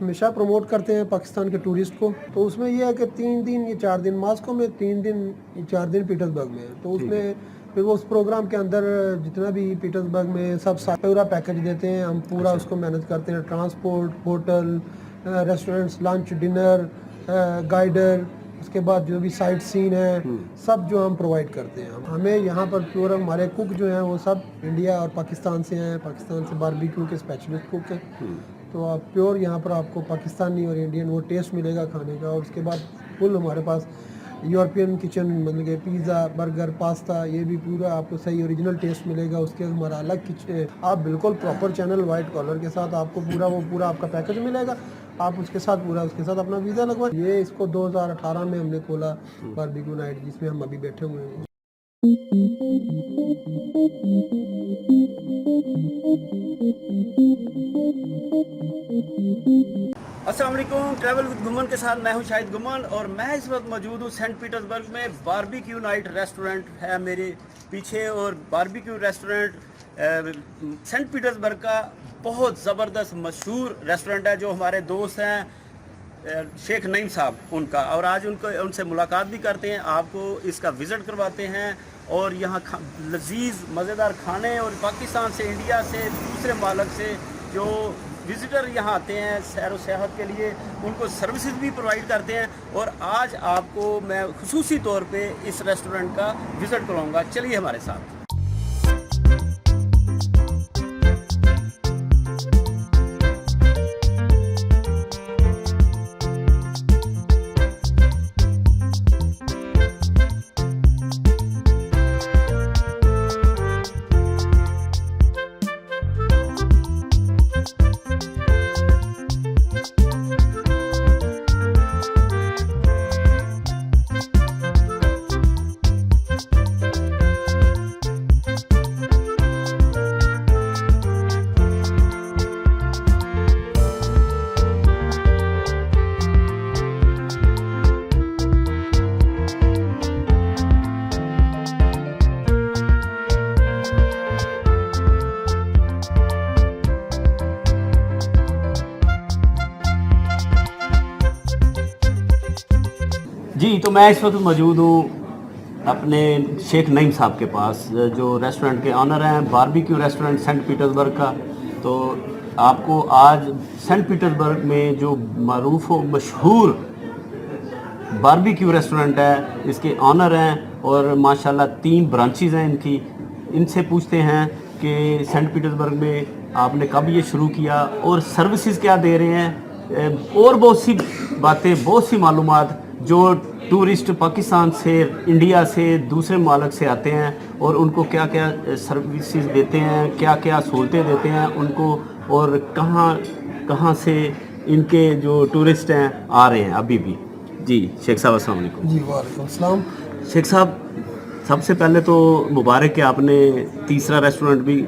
हमेशा प्रमोट करते हैं पाकिस्तान के टूरिस्ट को। तो उसमें यह है कि 3 दिन या 4 दिन मॉस्को में, 3 दिन या 4 दिन पीटर्सबर्ग में। तो उसमें फिर वो उस प्रोग्राम के अंदर जितना भी पीटर्सबर्ग में सब पूरा पैकेज देते हैं, हम पूरा उसको मैनेज करते हैं। Transport, hotel, restaurants, lunch, dinner, guider, उसके बाद जो भी साइट सीन है सब जो हम प्रोवाइड करते हैं। हमें यहाँ पर पूरा हमारे कुक जो हैं वो सब इंडिया और पाकिस्तान से हैं। पाकिस्तान से बारबेक्यू के स्पेशलिस्ट कुक हैं। तो आप प्योर यहाँ पर आपको पाकिस्तानी और इंडियन वो टेस्ट मिलेगा खाने का। और उसके बाद फुल हमारे पास यूरोपियन किचन, मतलब कि पिज़्ज़ा, बर्गर, पास्ता, ये भी पूरा आपको सही ओरिजिनल टेस्ट मिलेगा। उसके हमारा अलग किचन, आप बिल्कुल प्रॉपर चैनल वाइट कॉलर के साथ आपको पूरा आपका पैकेज मिलेगा। आप उसके साथ अपना वीज़ा लगवा। ये इसको 2018 में हमने खोला बारबेक्यू नाइट, जिसमें हम अभी बैठे हुए हैं। अस्सलाम वालेकुम, ट्रैवल विद गुमन के साथ मैं हूं शाहिद गुमन और मैं इस वक्त मौजूद हूं सेंट पीटर्सबर्ग में। बारबेक्यू नाइट रेस्टोरेंट है मेरे पीछे और बारबेक्यू रेस्टोरेंट सेंट पीटर्सबर्ग का बहुत ज़बरदस्त मशहूर रेस्टोरेंट है, जो हमारे दोस्त हैं शेख नईम साहब उनका। और आज उनसे मुलाकात भी करते हैं, आपको इसका विज़िट करवाते हैं और यहाँ लजीज मज़ेदार खाने और पाकिस्तान से, इंडिया से, दूसरे मालक से जो विज़िटर यहाँ आते हैं सैर व सियाहत के लिए, उनको सर्विसेज भी प्रोवाइड करते हैं। और आज आपको मैं खुसूसी तौर पे इस रेस्टोरेंट का विज़िट कराऊंगा। चलिए हमारे साथ। जी, तो मैं इस वक्त मौजूद हूँ अपने शेख नईम साहब के पास, जो रेस्टोरेंट के ऑनर हैं बारबेक्यू रेस्टोरेंट सेंट पीटर्सबर्ग का। तो आपको आज सेंट पीटर्सबर्ग में जो मारूफ व मशहूर बारबेक्यू रेस्टोरेंट है, इसके ऑनर हैं और माशाल्लाह 3 ब्रांचेज़ हैं इनकी। इनसे पूछते हैं कि सेंट पीटर्सबर्ग में आपने कब ये शुरू किया और सर्विसेज क्या दे रहे हैं, और बहुत सी बातें, बहुत सी मालूमात जो टूरिस्ट पाकिस्तान से, इंडिया से, दूसरे मालक से आते हैं और उनको क्या क्या सर्विसेज देते हैं, क्या क्या सहूलतें देते हैं उनको, और कहाँ से इनके जो टूरिस्ट हैं आ रहे हैं अभी भी। जी शेख साहब, अस्सलाम वालेकुम। जी वालेकुम अस्सलाम। शेख साहब, सबसे पहले तो मुबारक है, आपने तीसरा रेस्टोरेंट भी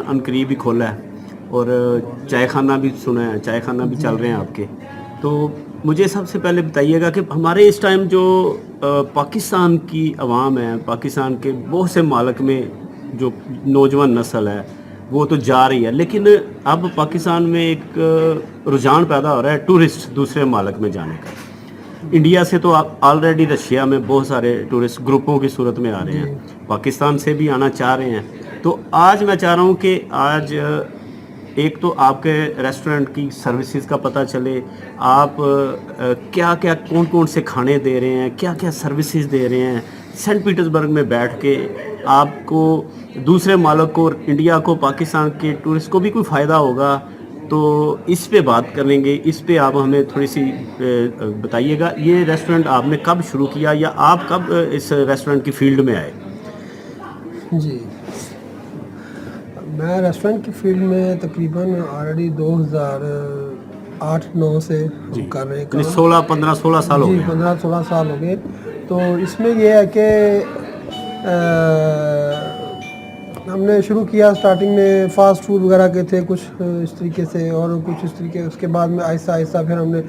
अनकरीब ही खोला है और चाय खाना भी सुना है, चाय खाना भी चल रहे हैं आपके। तो मुझे सबसे पहले बताइएगा कि हमारे इस टाइम जो पाकिस्तान की आवाम है, पाकिस्तान के बहुत से मालक में जो नौजवान नस्ल है वो तो जा रही है, लेकिन अब पाकिस्तान में एक रुझान पैदा हो रहा है टूरिस्ट दूसरे मालक में जाने का। इंडिया से तो ऑलरेडी रशिया में बहुत सारे टूरिस्ट ग्रुपों की सूरत में आ रहे हैं, पाकिस्तान से भी आना चाह रहे हैं। तो आज मैं चाह रहा हूँ कि आज एक तो आपके रेस्टोरेंट की सर्विसेज का पता चले, आप क्या क्या कौन कौन से खाने दे रहे हैं, क्या क्या सर्विसेज दे रहे हैं। सेंट पीटर्सबर्ग में बैठ के आपको दूसरे मालक को, इंडिया को, पाकिस्तान के टूरिस्ट को भी कोई फ़ायदा होगा, तो इस पे बात करेंगे। इस पे आप हमें थोड़ी सी बताइएगा, ये रेस्टोरेंट आपने कब शुरू किया या आप कब इस रेस्टोरेंट की फील्ड में आए? जी, मैं रेस्टोरेंट की फील्ड में तकरीबन ऑलरेडी 2008-9 से हम कर रहे हैं। 16 साल हो गए। 15-16 साल हो गए। तो इसमें यह है कि हमने शुरू किया, स्टार्टिंग में फास्ट फूड वगैरह के थे कुछ इस तरीके से और कुछ इस तरीके। उसके बाद में आहिस्ता आहिस्ता फिर हमने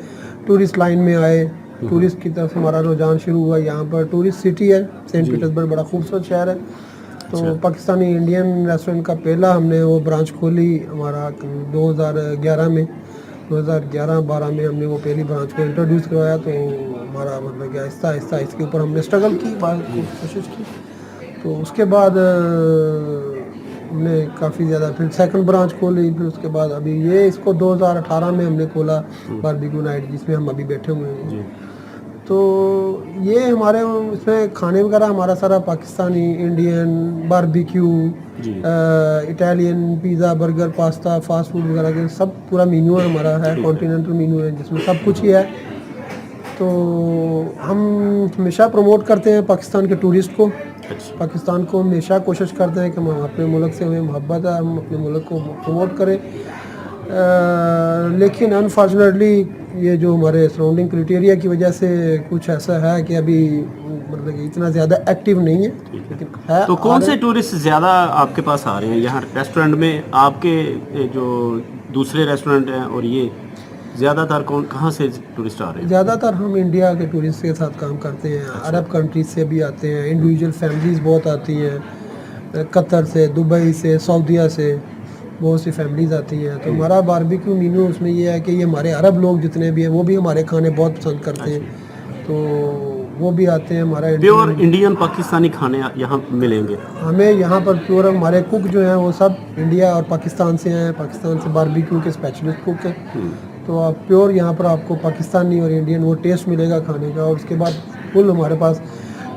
टूरिस्ट लाइन में आए, टूरिस्ट की तरफ हमारा रुझान शुरू हुआ। यहाँ पर टूरिस्ट सिटी है सेंट पीटर्सबर्ग, बड़ा खूबसूरत शहर है। तो पाकिस्तानी इंडियन रेस्टोरेंट का पहला हमने वो ब्रांच खोली हमारा 2011 में। 2011-12 में हमने वो पहली ब्रांच को इंट्रोड्यूस करवाया, तो हमारा मतलब कि आहिस्ता आहिस्ता इसके ऊपर हमने स्ट्रगल की, कोशिश की। तो उसके बाद हमने काफ़ी ज़्यादा फिर सेकंड ब्रांच खोली, फिर उसके बाद अभी ये इसको 2018 में हमने खोला बारबेक्यू नाइट, जिसमें हम अभी बैठे हुए हैं। तो ये हमारे इसमें खाने वगैरह हमारा सारा Pakistani, Indian, barbecue, Italian, pizza, burger, pasta, fast food वगैरह के सब पूरा मेन्यू हमारा है, कॉन्टिनेंटल मेन्यू है जिसमें सब कुछ ही है। तो हम हमेशा प्रमोट करते हैं पाकिस्तान के टूरिस्ट को। पाकिस्तान को हमेशा कोशिश करते हैं कि हम अपने मुल्क से हमें मोहब्बत है, हम अपने मुल्क को प्रमोट करें। लेकिन अनफॉर्चुनेटली ये जो हमारे सराउंडिंग क्राइटेरिया की वजह से कुछ ऐसा है कि अभी मतलब कि इतना ज़्यादा एक्टिव नहीं है, लेकिन है। तो कौन से टूरिस्ट ज़्यादा आपके पास आ रहे हैं यहाँ रेस्टोरेंट में? आपके जो दूसरे रेस्टोरेंट हैं और ये ज़्यादातर कहाँ से टूरिस्ट आ रहे हैं? ज़्यादातर हम इंडिया के टूरिस्ट के साथ काम करते हैं। अरब कंट्रीज से भी आते हैं, इंडिविजुअल फैमिलीज़ बहुत आती हैं, कतर से, दुबई से, सऊदीया से बहुत सी फैमिलीज़ आती हैं। तो हमारा बारबेक्यू मेन्यू उसमें ये है कि ये हमारे अरब लोग जितने भी हैं वो भी हमारे खाने बहुत पसंद करते हैं, तो वो भी आते हैं। हमारा प्योर इंडियन पाकिस्तानी खाने यहाँ मिलेंगे हमें यहाँ पर। प्योर हमारे कुक जो हैं वो सब इंडिया और पाकिस्तान से हैं, पाकिस्तान से बारबेक्यू के स्पेशलिस्ट कुक हैं। तो आप प्योर यहाँ पर आपको पाकिस्तानी और इंडियन वो टेस्ट मिलेगा खाने का। और उसके बाद फुल हमारे पास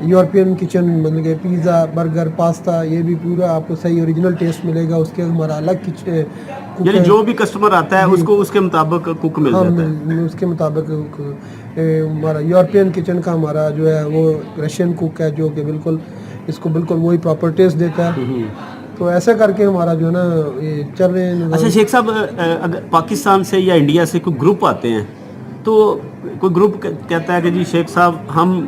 यूरोपियन किचन, मतलब कि पिज़्ज़ा, बर्गर, पास्ता, ये भी पूरा आपको सही ओरिजिनल टेस्ट मिलेगा। उसके हमारा अलग किचन, यानी जो भी कस्टमर आता है उसको उसके मुताबिक कुक मिल जाता है। उसके मुताबिक हमारा यूरोपियन किचन का हमारा जो है वो रशियन कुक है, जो कि बिल्कुल इसको बिल्कुल वही प्रॉपर टेस्ट देता है। तो ऐसे करके हमारा जो है ना ये चल रहे हैं। अच्छा शेख साहब, अगर पाकिस्तान से या इंडिया से कोई ग्रुप आते हैं तो कोई ग्रुप कहता है कि जी शेख साहब हम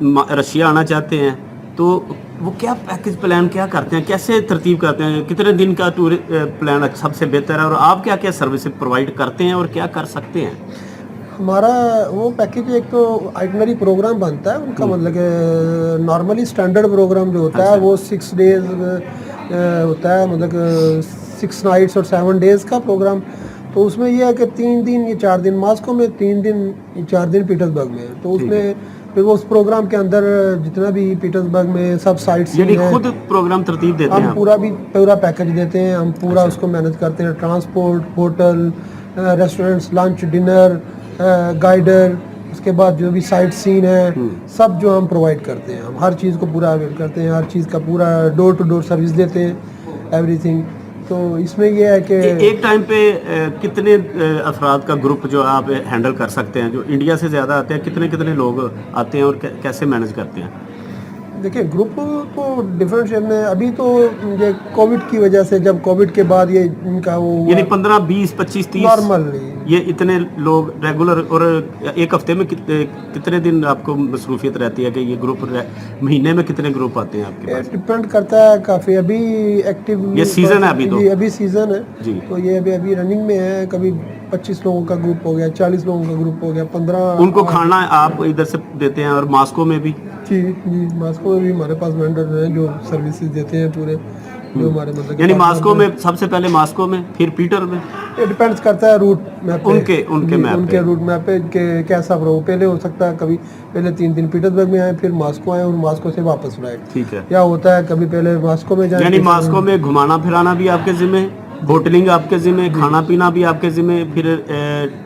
रशिया आना चाहते हैं, तो वो क्या पैकेज प्लान क्या करते हैं, कैसे तरतीब करते हैं, कितने दिन का टूर प्लान सबसे बेहतर है, और आप क्या क्या सर्विस प्रोवाइड करते हैं और क्या कर सकते हैं? हमारा वो पैकेज एक तो आइटनरी प्रोग्राम बनता है उनका, मतलब कि नॉर्मली स्टैंडर्ड प्रोग्राम जो होता है वो 6 डेज होता है, मतलब 6 नाइट्स और 7 डेज़ का प्रोग्राम। तो उसमें यह है कि 3 दिन या 4 दिन मॉस्को में, 3 दिन या 4 दिन पीटर्सबर्ग में। तो उसमें फिर वो उस प्रोग्राम के अंदर जितना भी पीटर्सबर्ग में सब साइट्स यानी खुद प्रोग्राम तरतीब देते हैं? हम पूरा पैकेज देते हैं, हम पूरा उसको मैनेज करते हैं। Transport, hotel, restaurants, lunch, dinner, guider, उसके बाद जो भी साइट सीन है सब जो हम प्रोवाइड करते हैं। हम हर चीज़ को पूरा अवेल करते हैं, हर चीज़ का पूरा डोर टू डोर सर्विस देते हैं, एवरीथिंग। तो इसमें यह है कि एक टाइम पे कितने अफराद का ग्रुप जो आप हैंडल कर सकते हैं? जो इंडिया से ज़्यादा आते हैं, कितने कितने लोग आते हैं और कैसे मैनेज करते हैं? देखिए ग्रुप तो डिफरेंट शेप में, अभी तो ये कोविड की वजह से, जब कोविड के बाद ये इनका वो यानी 15, 20, 25, 30 नॉर्मल ये इतने लोग रेगुलर। और एक हफ्ते में कितने दिन आपको मसरूफियत रहती है कि ये ग्रुप महीने में कितने ग्रुप आते हैं आपके पास? डिपेंड करता है काफ़ी। अभी एक्टिव ये सीजन है अभी तो? अभी सीजन है जी। तो ये अभी रनिंग में है। कभी 25 लोगों का ग्रुप हो गया, 40 लोगों का ग्रुप हो गया, 15। उनको खाना आप इधर से देते हैं? और मास्को में भी? जी, मास्को में भी हमारे पास वेंडर हैं जो सर्विसेज देते हैं पूरे, जो हमारे मतलब यानी मास्को में सबसे पहले, मास्को में, फिर पीटर में? ये डिपेंड्स करता है रूट मैप पे, उनके रूट मैप पे के कैसा हो। पहले हो सकता है कभी पहले 3 दिन पीटर्सबर्ग में आए, फिर मास्को आए और मास्को से वापस फ्लाइट। ठीक है। या होता है कभी पहले मास्को में जाए। यानी मास्को में घुमाना फिराना भी आपके जिम्मे, होटलिंग आपके जिम्मे, खाना पीना भी आपके जिम्मे, फिर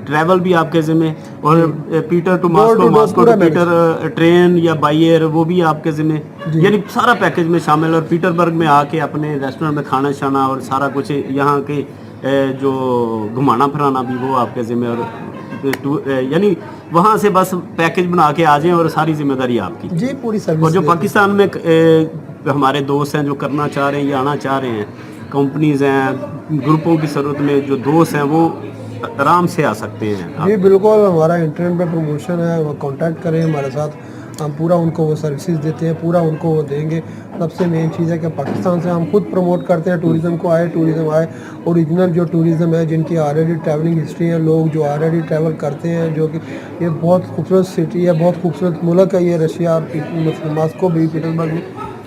ट्रैवल भी आपके जिम्मे, और Peter to Moscow, Moscow to Peter train या बाई एयर वो भी आपके जिम्मे। यानी सारा पैकेज में शामिल। और पीटरबर्ग में आके अपने रेस्टोरेंट में खाना शाना और सारा कुछ यहाँ के जो घुमाना फिराना भी वो आपके जिम्मे। और यानी वहाँ से बस पैकेज बना के आ जाएं और सारी जिम्मेदारी आपकी जी, पूरी सर्विस। और जो पाकिस्तान में हमारे दोस्त हैं जो करना चाह रहे हैं या आना चाह रहे हैं, कंपनीज हैं, ग्रुपों की ज़रूरत में जो दोस्त हैं वो आराम से आ सकते हैं? जी बिल्कुल, हमारा इंटरनेट पे प्रमोशन है, वो कांटेक्ट करें हमारे साथ, हम पूरा उनको वो सर्विसेज देते हैं, पूरा उनको वो देंगे। सबसे मेन चीज़ है कि पाकिस्तान से हम खुद प्रमोट करते हैं टूरिज़्म को। टूरिज़्म आए, ओरिजिनल जो टूरिज़्म है, जिनकी ऑलरेडी ट्रैवलिंग हिस्ट्री है, लोग जो ऑलरेडी ट्रैवल करते हैं, जो कि ये बहुत खूबसूरत सिटी है, बहुत खूबसूरत मुल्क है ये रशिया और मास्को भी, पीटर्सबर्ग में।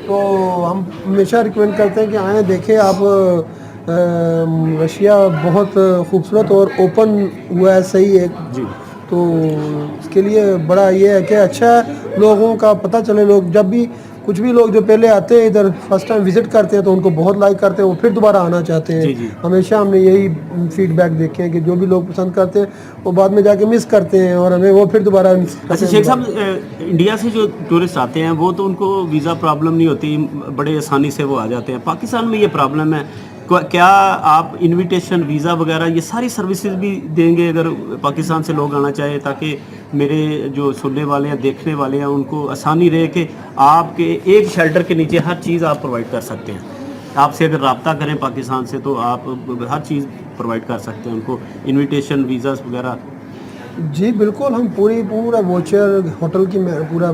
तो हम हमेशा रिकमेंड करते हैं कि आएँ, देखें आप रशिया बहुत खूबसूरत और ओपन हुआ है, सही है। जी तो इसके लिए बड़ा ये है कि अच्छा है, लोगों का पता चले। लोग जब भी कुछ भी लोग जो पहले आते हैं इधर फर्स्ट टाइम विजिट करते हैं तो उनको बहुत लाइक करते हैं, वो फिर दोबारा आना चाहते हैं। जी जी। हमेशा हमने यही फीडबैक देखे हैं कि जो भी लोग पसंद करते हैं वो बाद में जाके मिस करते हैं और हमें वो फिर दोबारा अच्छा शेख साहब, इंडिया से जो टूरिस्ट आते हैं वो तो उनको वीज़ा प्रॉब्लम नहीं होती, बड़े आसानी से वो आ जाते हैं। पाकिस्तान में ये प्रॉब्लम है। क्या आप इनविटेशन वीज़ा वगैरह ये सारी सर्विसेज भी देंगे अगर पाकिस्तान से लोग आना चाहे, ताकि मेरे जो सुनने वाले हैं देखने वाले हैं उनको आसानी रहे कि आपके एक शेल्टर के नीचे हर चीज़ आप प्रोवाइड कर सकते हैं। आपसे अगर रब्ता करें पाकिस्तान से तो आप हर चीज़ प्रोवाइड कर सकते हैं उनको, इनविटेशन वीज़ास वगैरह। जी बिल्कुल, हम पूरा वोचर होटल की पूरा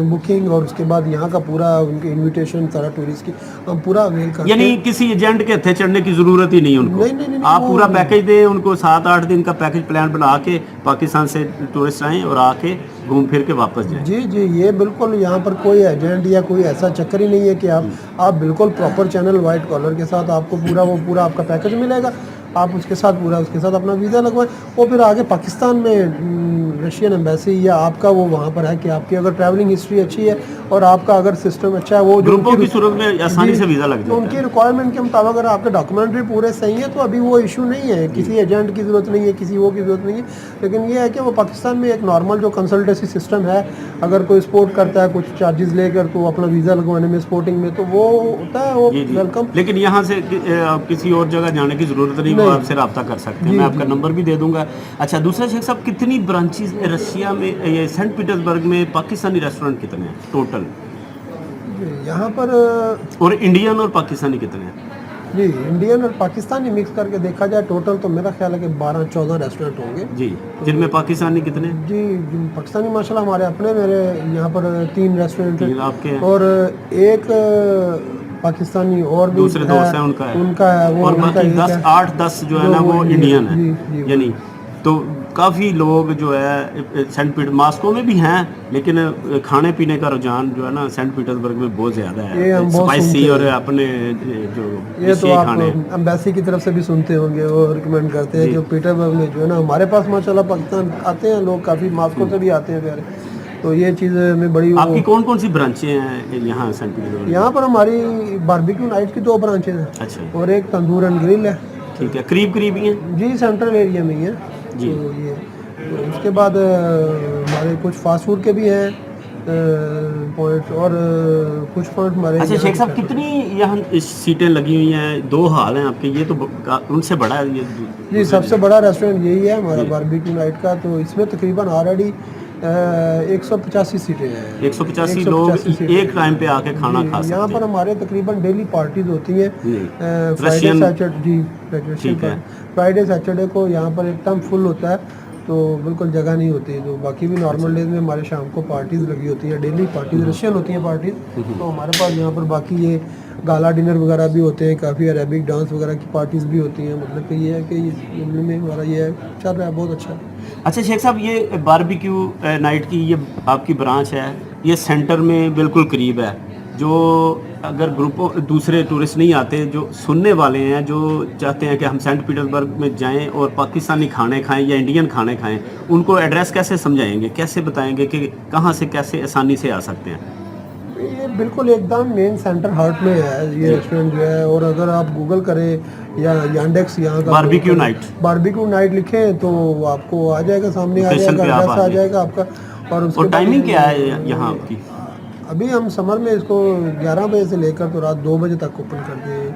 बुकिंग और उसके बाद यहाँ का पूरा उनके इनविटेशन सारा टूरिस्ट की हम पूरा अवेल करते हैं। यानी किसी एजेंट के हथे चढ़ने की ज़रूरत ही नहीं उनको। नहीं, आप पूरा पैकेज दें उनको, 7-8 दिन का पैकेज प्लान बना के पाकिस्तान से टूरिस्ट आएँ और आके घूम फिर के वापस जाएं। जी जी, ये बिल्कुल यहाँ पर कोई एजेंट या कोई ऐसा चक्कर ही नहीं है कि आप बिल्कुल प्रॉपर चैनल वाइट कॉलर के साथ आपको पूरा आपका पैकेज मिलेगा। आप उसके साथ अपना वीज़ा लगवाएं, वो फिर आगे पाकिस्तान में रशियन एम्बेसी या आपका वो वहाँ पर है कि आपकी अगर ट्रैवलिंग हिस्ट्री अच्छी है और आपका अगर सिस्टम अच्छा है, वो जो ग्रुपों की सूरत में आसानी से वीज़ा लग तो जाता उनकी है। रिक्वायरमेंट के मुताबिक अगर आपके डॉक्यूमेंट्री पूरे सही है तो अभी वो इशू नहीं है, किसी एजेंट की ज़रूरत नहीं है, किसी वो की ज़रूरत नहीं है। लेकिन ये है कि वो पाकिस्तान में एक नॉर्मल जो कंसल्टेंसी सिस्टम है, अगर कोई स्पोर्ट करता है कुछ चार्जेस लेकर तो अपना वीज़ा लगवाने में स्पोर्टिंग में तो वो होता है वो वेलकम। लेकिन यहाँ से किसी और जगह जाने की ज़रूरत नहीं, वो आपसे रब्ता कर सकते हैं। मैं आपका नंबर भी दे दूंगा। अच्छा, दूसरा शेख साहब, कितनी ब्रांचेस रशिया में, ये सेंट पीटर्सबर्ग में पाकिस्तानी रेस्टोरेंट कितने हैं टोटल, यहाँ पर और इंडियन और पाकिस्तानी कितने हैं? जी इंडियन और पाकिस्तानी मिक्स करके देखा जाए टोटल तो मेरा ख्याल है कि 12-14 रेस्टोरेंट होंगे जी, जिनमें पाकिस्तानी कितने? जी पाकिस्तानी माशाल्लाह हमारे अपने, मेरे यहाँ पर 3 रेस्टोरेंट तीन आपके हैं और एक पाकिस्तानी और भी दूसरे दोस्त हैं उनका है, वो और उनका बाकी एक 8-10 जो है ना वो इंडियन है। जी यानी तो काफ़ी लोग जो है सेंट पीटर मास्को में भी हैं, लेकिन खाने पीने का रुझान जो है ना सेंट पीटर्सबर्ग में बहुत ज़्यादा ये है, हम बहुत स्पाइसी सुनते और हैं। अपने जो ये तो आप खाने। एम्बेसी की तरफ से भी सुनते होंगे, वो रिकमेंड करते हैं जी। कि पीटरबर्ग में जो है ना हमारे पास माशाल्लाह पाकिस्तान आते हैं लोग, काफ़ी मास्को से भी आते हैं प्यारे, तो ये चीज़ में बड़ी आपकी कौन कौन सी ब्रांचें हैं यहाँ सेंट पीटर्सबर्ग? यहाँ पर हमारी बारबेक्यू नाइट की 2 ब्रांचेज हैं अच्छा, और एक तंदूर एंड ग्रिल है। ठीक है, करीब करीब ही हैं जी सेंट्रल एरिया में ही है जी। तो ये तो उसके बाद हमारे कुछ फास्ट फूड के भी हैं पॉइंट्स और कुछ पॉइंट हमारे। अच्छा शेख साहब, कितनी यहाँ सीटें लगी हुई हैं? 2 हॉल हैं आपके, ये तो उनसे बड़ा है ये। जी सबसे बड़ा रेस्टोरेंट यही है हमारा बारबेक्यू नाइट का, तो इसमें तकरीबन ऑलरेडी 185 सीटें हैं। 185 लोग एक टाइम पे आके खाना खा सकते हैं। यहाँ पर हमारे तकरीबन डेली पार्टीज होती हैं Friday Russian, Saturday Friday Saturday को यहाँ पर एकदम फुल होता है, तो बिल्कुल जगह नहीं होती। तो बाकी भी नॉर्मल डेज में हमारे शाम को पार्टीज़ लगी होती है, डेली पार्टीज़ रशियन होती हैं पार्टीज़। तो हमारे पास यहाँ पर बाकी ये गाला डिनर वगैरह भी होते हैं, काफ़ी अरेबिक डांस वगैरह की पार्टीज़ भी होती हैं। मतलब कि ये है कि इस मामले में हमारा ये है चल रहा है बहुत अच्छा। अच्छा शेख साहब, ये बारबेक्यू नाइट की ये आपकी ब्रांच है, ये सेंटर में बिल्कुल करीब है। जो अगर ग्रुपों दूसरे टूरिस्ट नहीं आते, जो सुनने वाले हैं, जो चाहते हैं कि हम सेंट पीटर्सबर्ग में जाएं और पाकिस्तानी खाने खाएं या इंडियन खाने खाएं, उनको एड्रेस कैसे समझाएंगे, कैसे बताएंगे कि कहाँ से कैसे आसानी से आ सकते हैं? ये बिल्कुल एकदम मेन सेंटर हार्ट में है ये रेस्टोरेंट जो है। और अगर आप गूगल करें या यांडेक्स यहाँ का बारबेक्यू नाइट लिखें तो आपको आ जाएगा, सामने आ जाएगा, एड्रेस आ जाएगा आपका। और टाइमिंग क्या है यहाँ आपकी? अभी हम समर में इसको 11 बजे से लेकर तो रात 2 बजे तक ओपन कर दिए।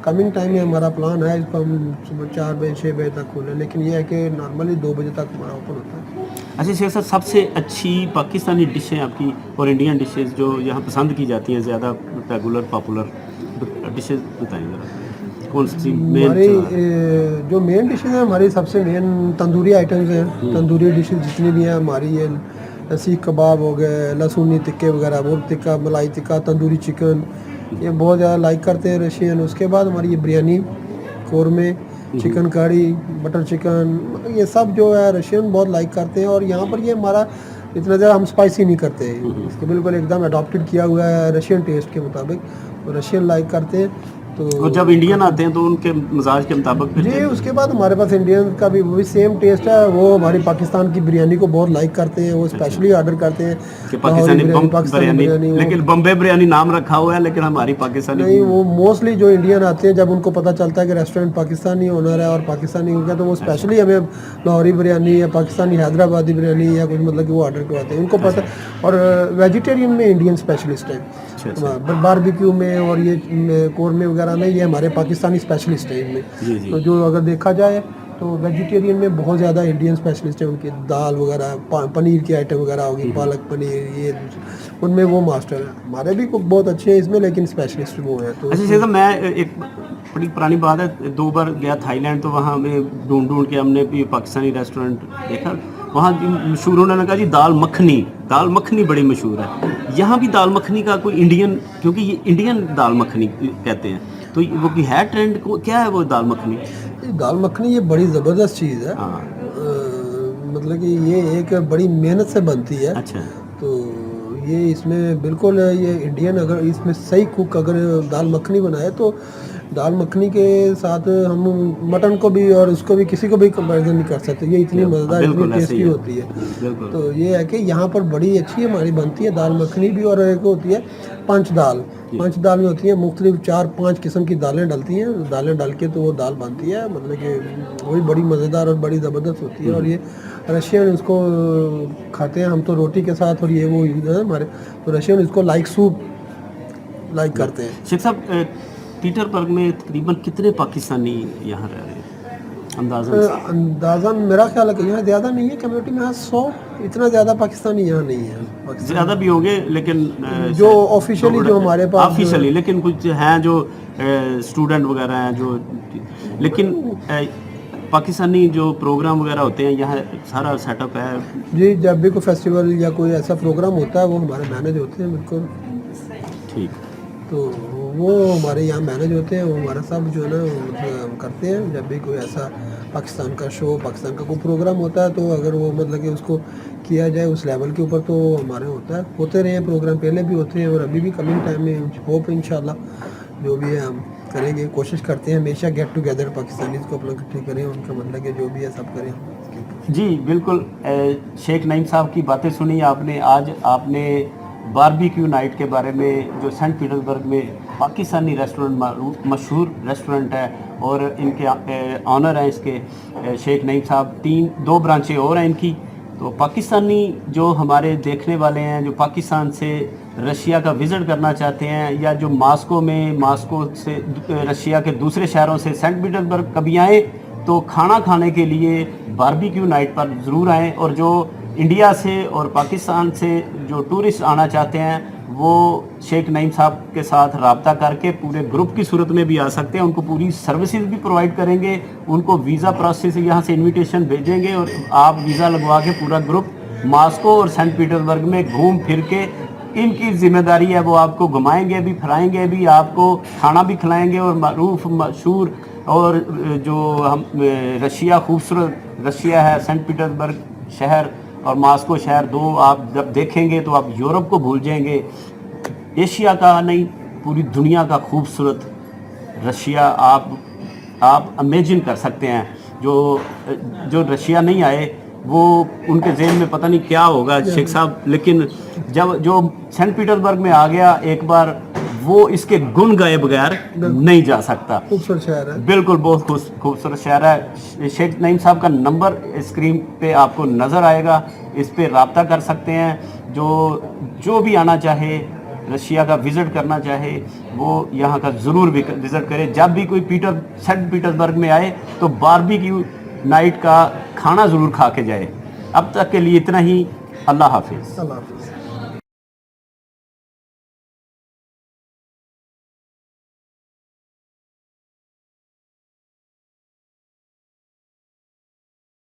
कमिंग टाइम में हमारा प्लान है इसको हम सुबह 4 बजे 6 बजे तक खोलें, लेकिन ये है कि नॉर्मली 2 बजे तक हमारा ओपन होता है। अच्छा शेख साहब, सबसे अच्छी पाकिस्तानी डिशें आपकी और इंडियन डिशेस जो यहाँ पसंद की जाती हैं, ज़्यादा रेगुलर पॉपुलर डिशेस बताएं ज़रा, कौन सी हमारी जो मेन डिशेज हैं हमारी सबसे मेन तंदूरी आइटम्स हैं। तंदूरी डिशेज जितनी भी हैं हमारी, ये सीख कबाब हो गए, लहसुनी टिक्के वगैरह, मुर्ग टिक्का, मलाई टिक्का, तंदूरी चिकन, ये बहुत ज़्यादा लाइक करते हैं रशियन। उसके बाद हमारी ये बिरयानी, कौरमे, चिकन कड़ी, बटर चिकन, ये सब जो है रशियन बहुत लाइक करते हैं। और यहाँ पर ये हमारा इतना ज़्यादा हम स्पाइसी नहीं करते हैं, इसको बिल्कुल एकदम अडॉप्टेड किया हुआ है रशियन टेस्ट के मुताबिक, तो रशियन लाइक करते हैं। तो और जब इंडियन आते हैं तो उनके मिजाज के मुताबिक फिर जी उसके बाद हमारे पास इंडियन का भी वो भी सेम टेस्ट है। वो हमारी पाकिस्तान की बिरयानी को बहुत लाइक करते हैं, वो स्पेशली ऑर्डर करते हैं कि पाकिस्तानी पाकिस्तानी बिरयानी। लेकिन बम्बे बिरयानी नाम रखा हुआ है, लेकिन हमारी पाकिस्तानी नहीं, वो मोस्टली जो इंडियन आते हैं जब उनको पता चलता है कि रेस्टोरेंट पाकिस्तानी ओनर है और पाकिस्तानी हो गया, तो वो स्पेशली हमें लाहौरी बिरयानी या पाकिस्तानी हैदराबादी बिरयानी या कुछ मतलब कि वो ऑर्डर करवाते हैं, उनको पता। और वेजिटेरियन में इंडियन स्पेशलिस्ट है, बारबेक्यू में और ये कोरमे वगैरह में ये हमारे पाकिस्तानी स्पेशलिस्ट है इनमें। तो जो अगर देखा जाए तो वेजिटेरियन में बहुत ज़्यादा इंडियन स्पेशलिस्ट है, उनकी दाल वगैरह पनीर की आइटम वगैरह होगी, पालक पनीर, ये उनमें वो मास्टर है। हमारे भी कुछ बहुत अच्छे हैं इसमें, लेकिन स्पेशलिस्ट वो है। तो अच्छा शेख साहब, मैं एक बड़ी पुरानी बात है, 2 बार गया थाईलैंड, तो वहाँ हमें ढूंढ के हमने भी पाकिस्तानी रेस्टोरेंट देखा, वहाँ मशहूर उन्होंने कहा जी दाल मखनी बड़ी मशहूर है। यहाँ भी दाल मखनी का कोई इंडियन, क्योंकि ये इंडियन दाल मखनी कहते हैं, तो वो की है ट्रेंड को क्या है वो दाल मखनी? दाल मखनी ये बड़ी ज़बरदस्त चीज़ है। हाँ। मतलब कि ये एक बड़ी मेहनत से बनती है। अच्छा। तो ये इसमें बिल्कुल ये इंडियन, अगर इसमें सही कुक अगर दाल मखनी बनाए तो दाल मखनी के साथ हम मटन को भी और उसको भी किसी को भी कंपैरिजन नहीं कर सकते। ये इतनी मज़ेदार, इतनी टेस्टी होती है। तो ये है कि यहाँ पर बड़ी अच्छी हमारी बनती है दाल मखनी भी। और एक होती है पंच दाल में होती है मुख्तलिफ 4-5 किस्म की दालें डलती हैं, दालें डाल के तो वो दाल बनती है, मतलब कि वही बड़ी मज़ेदार और बड़ी ज़बरदस्त होती है। और ये रशियन इसको खाते हैं हम तो रोटी के साथ, और ये वो है हमारे, तो रशियन इसको लाइक सूप लाइक करते हैं। शेख साहब, पीटरबर्ग में तकरीबन कितने पाकिस्तानी यहाँ रह रहे हैं अंदाज़न? मेरा ख्याल है कि यहाँ ज़्यादा नहीं है कम्युनिटी में, यहाँ 100, इतना ज़्यादा पाकिस्तानी यहाँ नहीं है। ज़्यादा भी होंगे, लेकिन जो ऑफिशियली जो हमारे पास ऑफिशियली, लेकिन कुछ हैं जो स्टूडेंट वगैरह हैं जो, लेकिन पाकिस्तानी जो प्रोग्राम वगैरह होते हैं यहाँ सारा सेटअप है जी। जब भी कोई फेस्टिवल या कोई ऐसा प्रोग्राम होता है वो हमारे मैनेज होते हैं बिल्कुल। ठीक। तो वो हमारे यहाँ मैनेज होते हैं, वो हमारा सब जो है ना मतलब करते हैं। जब भी कोई ऐसा पाकिस्तान का शो, पाकिस्तान का कोई प्रोग्राम होता है, तो अगर वो मतलब कि उसको किया जाए उस लेवल के ऊपर, तो हमारे होता है, होते रहे प्रोग्राम, पहले भी होते हैं और अभी भी कमिंग टाइम में होप इंशाल्लाह जो भी है हम करेंगे, कोशिश करते हैं हमेशा गेट टुगेदर पाकिस्तानी को अपना इकट्ठे करें, उनका मतलब कि जो भी है सब करें। जी बिल्कुल। शेख नईम साहब की बातें सुनी आपने। आज आपने बारबेक्यू नाइट के बारे में, जो सेंट पीटर्सबर्ग में पाकिस्तानी रेस्टोरेंट, मशहूर रेस्टोरेंट है, और इनके ऑनर हैं इसके शेख नईम साहब। 2 ब्रांचें और हैं इनकी। तो पाकिस्तानी जो हमारे देखने वाले हैं, जो पाकिस्तान से रशिया का विज़िट करना चाहते हैं, या जो मास्को से रशिया के दूसरे शहरों से सेंट पीटर्सबर्ग कभी आए, तो खाना खाने के लिए बारबेक्यू नाइट पर ज़रूर आएँ। और जो इंडिया से और पाकिस्तान से जो टूरिस्ट आना चाहते हैं, वो शेख नईम साहब के साथ रब्ता करके पूरे ग्रुप की सूरत में भी आ सकते हैं। उनको पूरी सर्विसेज भी प्रोवाइड करेंगे, उनको वीज़ा प्रोसेस यहाँ से इनविटेशन भेजेंगे, और आप वीज़ा लगवा के पूरा ग्रुप मास्को और सेंट पीटर्सबर्ग में घूम फिर के, इनकी जिम्मेदारी है, वो आपको घुमाएंगे भी, फिराएंगे भी, आपको खाना भी खिलाएंगे। और मारूफ मशहूर और जो हम रशिया, खूबसूरत रशिया है, सेंट पीटर्सबर्ग शहर और मास्को शहर, 2 आप जब देखेंगे तो आप यूरोप को भूल जाएंगे। एशिया का नहीं, पूरी दुनिया का खूबसूरत रशिया आप इमेजिन कर सकते हैं। जो रशिया नहीं आए वो उनके ज़हन में पता नहीं क्या होगा शेख साहब, लेकिन जब जो सेंट पीटर्सबर्ग में आ गया एक बार, वो इसके गुण गाए बगैर नहीं जा सकता। खूबसूरत शहर है, बिल्कुल, बहुत खूबसूरत शहर है। शेख नईम साहब का नंबर स्क्रीन पे आपको नज़र आएगा, इस पे रब्ता कर सकते हैं। जो भी आना चाहे, रशिया का विज़िट करना चाहे, वो यहाँ का ज़रूर विज़िट करे। जब भी कोई सेंट पीटर्सबर्ग में आए तो बारबेक्यू नाइट का खाना ज़रूर खा के जाए। अब तक के लिए इतना ही। अल्लाह हाफिज़।